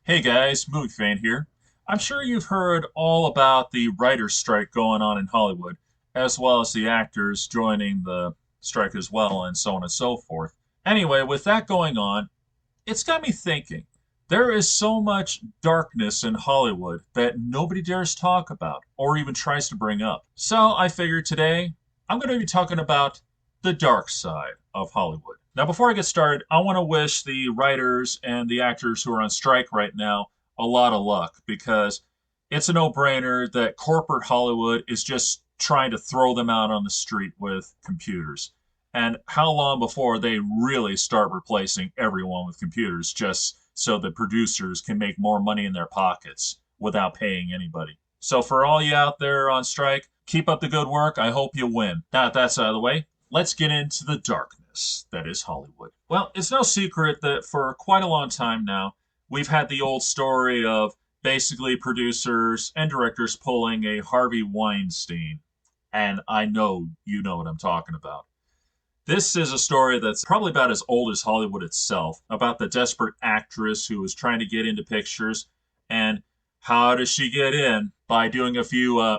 Hey guys, Movie Fan here. I'm sure you've heard all about the writer's strike going on in Hollywood, as well as the actors joining the strike as well, and so on and so forth. Anyway, with that going on, it's got me thinking. There is so much darkness in Hollywood that nobody dares talk about or even tries to bring up. So I figured today I'm going to be talking about the dark side of Hollywood. Now, before I get started, I want to wish the writers and the actors who are on strike right now a lot of luck because it's a no brainer that corporate Hollywood is just trying to throw them out on the street with computers. And how long before they really start replacing everyone with computers just so the producers can make more money in their pockets without paying anybody? So, for all you out there on strike, keep up the good work. I hope you win. Now that that's out of the way, let's get into the darkness that is Hollywood. Well, it's no secret that for quite a long time now, we've had the old story of basically producers and directors pulling a Harvey Weinstein. And I know you know what I'm talking about. This is a story that's probably about as old as Hollywood itself, about the desperate actress who was trying to get into pictures. And how does she get in? By doing a few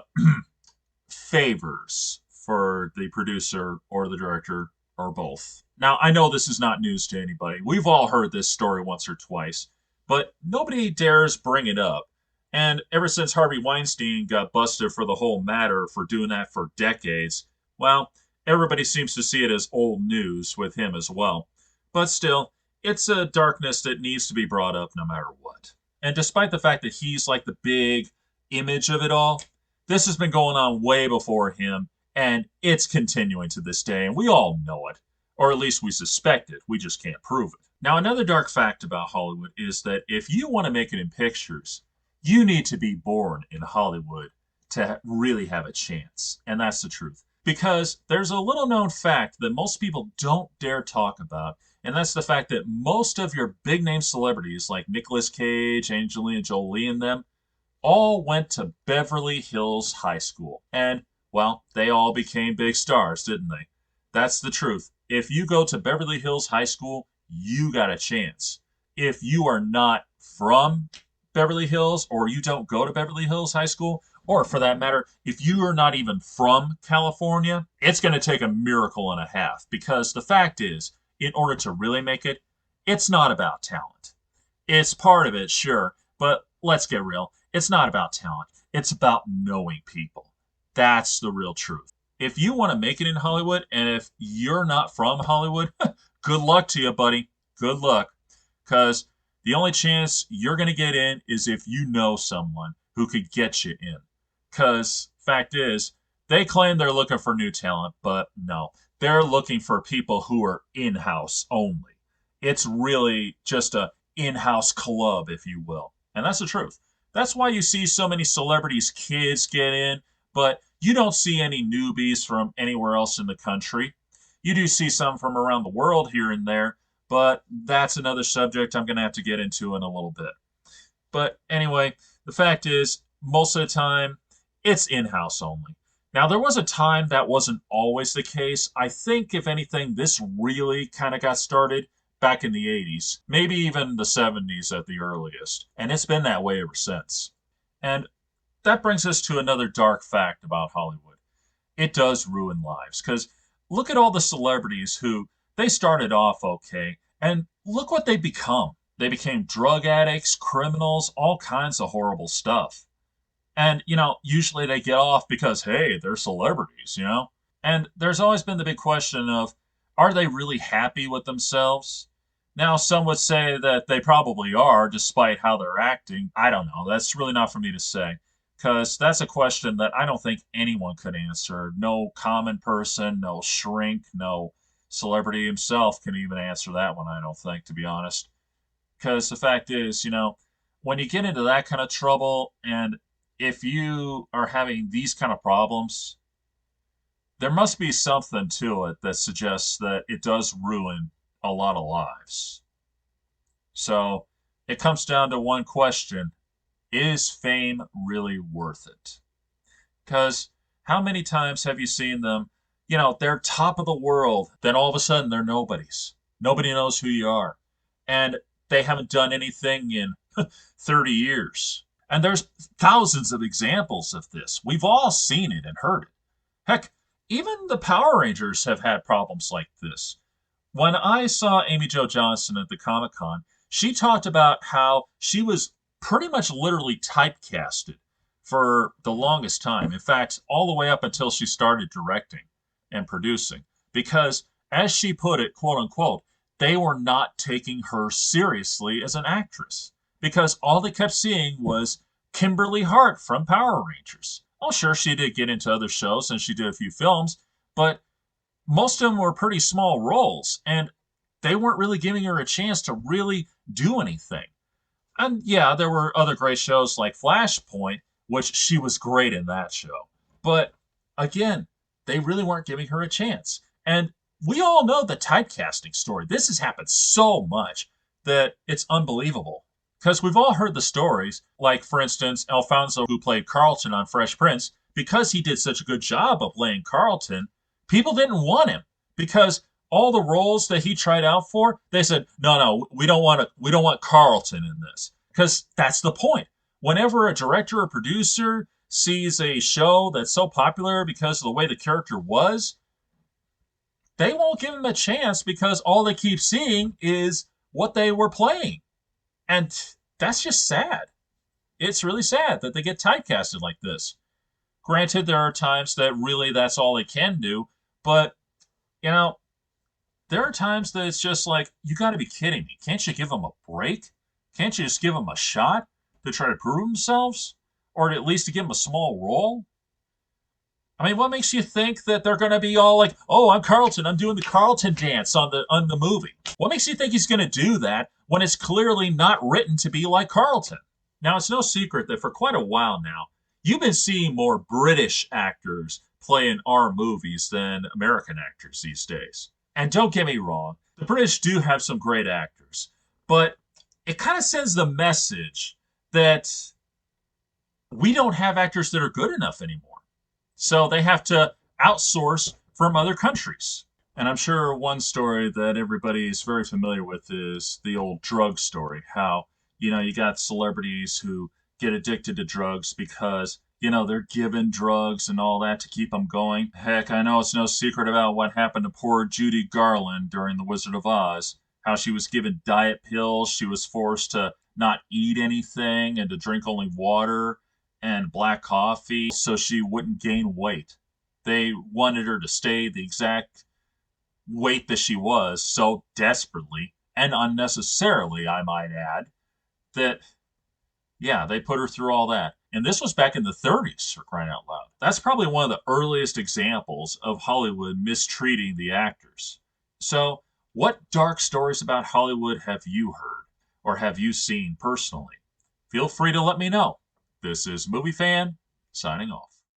favors for the producer or the director or both. Now, I know this is not news to anybody. We've all heard this story once or twice, but nobody dares bring it up. And ever since Harvey Weinstein got busted for the whole matter for doing that for decades, well, everybody seems to see it as old news with him as well. But still, it's a darkness that needs to be brought up no matter what. And despite the fact that he's like the big image of it all, this has been going on way before him, and it's continuing to this day, and we all know it. Or at least we suspect it, we just can't prove it. Now, another dark fact about Hollywood is that if you want to make it in pictures, you need to be born in Hollywood to really have a chance. And that's the truth. Because there's a little known fact that most people don't dare talk about, and that's the fact that most of your big name celebrities like Nicolas Cage, Angelina Jolie, and them all went to Beverly Hills High School. And, well, they all became big stars, didn't they? That's the truth. If you go to Beverly Hills High School, you got a chance. If you are not from Beverly Hills or you don't go to Beverly Hills High School, or for that matter, if you are not even from California, it's going to take a miracle and a half because the fact is, in order to really make it, it's not about talent. It's part of it, sure, but let's get real. It's not about talent. It's about knowing people. That's the real truth. If you want to make it in Hollywood, and if you're not from Hollywood, good luck to you, buddy. Good luck. Because the only chance you're going to get in is if you know someone who could get you in. Because, fact is, they claim they're looking for new talent, but no. They're looking for people who are in-house only. It's really just a in-house club, if you will. And that's the truth. That's why you see so many celebrities' kids get in, but you don't see any newbies from anywhere else in the country. You do see some from around the world here and there, but that's another subject I'm going to have to get into in a little bit. But anyway, the fact is, most of the time, it's in-house only. Now, there was a time that wasn't always the case. I think, if anything, this really kind of got started back in the 80s, maybe even the 70s at the earliest. And it's been that way ever since. And that brings us to another dark fact about Hollywood. It does ruin lives. Because look at all the celebrities who, they started off okay, and look what they become. They became drug addicts, criminals, all kinds of horrible stuff. And, usually they get off because, hey, they're celebrities. And there's always been the big question of, are they really happy with themselves? Now, some would say that they probably are, despite how they're acting. I don't know. That's really not for me to say. Because that's a question that I don't think anyone could answer. No common person, no shrink, no celebrity himself can even answer that one, I don't think, to be honest. Because the fact is, when you get into that kind of trouble, and if you are having these kind of problems, there must be something to it that suggests that it does ruin a lot of lives. So it comes down to one question. Is fame really worth it? Because how many times have you seen them, they're top of the world, then all of a sudden they're nobodies. Nobody knows who you are. And they haven't done anything in 30 years. And there's thousands of examples of this. We've all seen it and heard it. Heck, even the Power Rangers have had problems like this. When I saw Amy Jo Johnson at the Comic Con, she talked about how she was pretty much literally typecasted for the longest time. In fact, all the way up until she started directing and producing. Because, as she put it, quote unquote, they were not taking her seriously as an actress. Because all they kept seeing was Kimberly Hart from Power Rangers. Oh, sure, she did get into other shows and she did a few films, but most of them were pretty small roles, and they weren't really giving her a chance to really do anything. And yeah, there were other great shows like Flashpoint, which she was great in that show. But again, they really weren't giving her a chance. And we all know the typecasting story. This has happened so much that it's unbelievable. Because we've all heard the stories, like, for instance, Alfonso, who played Carlton on Fresh Prince, because he did such a good job of playing Carlton, people didn't want him because all the roles that he tried out for, they said, no, we don't want Carlton in this. Because that's the point. Whenever a director or producer sees a show that's so popular because of the way the character was, they won't give him a chance because all they keep seeing is what they were playing. And that's just sad. It's really sad that they get typecasted like this. Granted, there are times that really that's all they can do, but, you know, there are times that it's just like, you got to be kidding me. Can't you give them a break? Can't you just give them a shot to try to prove themselves? Or at least to give them a small role? I mean, what makes you think that they're going to be all like, "Oh, I'm Carlton. I'm doing the Carlton dance on the movie." What makes you think he's going to do that when it's clearly not written to be like Carlton? Now, it's no secret that for quite a while now, you've been seeing more British actors play in our movies than American actors these days. And don't get me wrong, the British do have some great actors, but it kind of sends the message that we don't have actors that are good enough anymore. So they have to outsource from other countries. And I'm sure one story that everybody is very familiar with is the old drug story. How, you got celebrities who get addicted to drugs because, they're given drugs and all that to keep them going. Heck, I know it's no secret about what happened to poor Judy Garland during The Wizard of Oz. How she was given diet pills, she was forced to not eat anything and to drink only water and black coffee so she wouldn't gain weight. They wanted her to stay the exact weight that she was so desperately and unnecessarily, I might add, that, yeah, they put her through all that. And this was back in the 30s, for crying out loud. That's probably one of the earliest examples of Hollywood mistreating the actors. So, what dark stories about Hollywood have you heard or have you seen personally? Feel free to let me know. This is Movie Fan, signing off.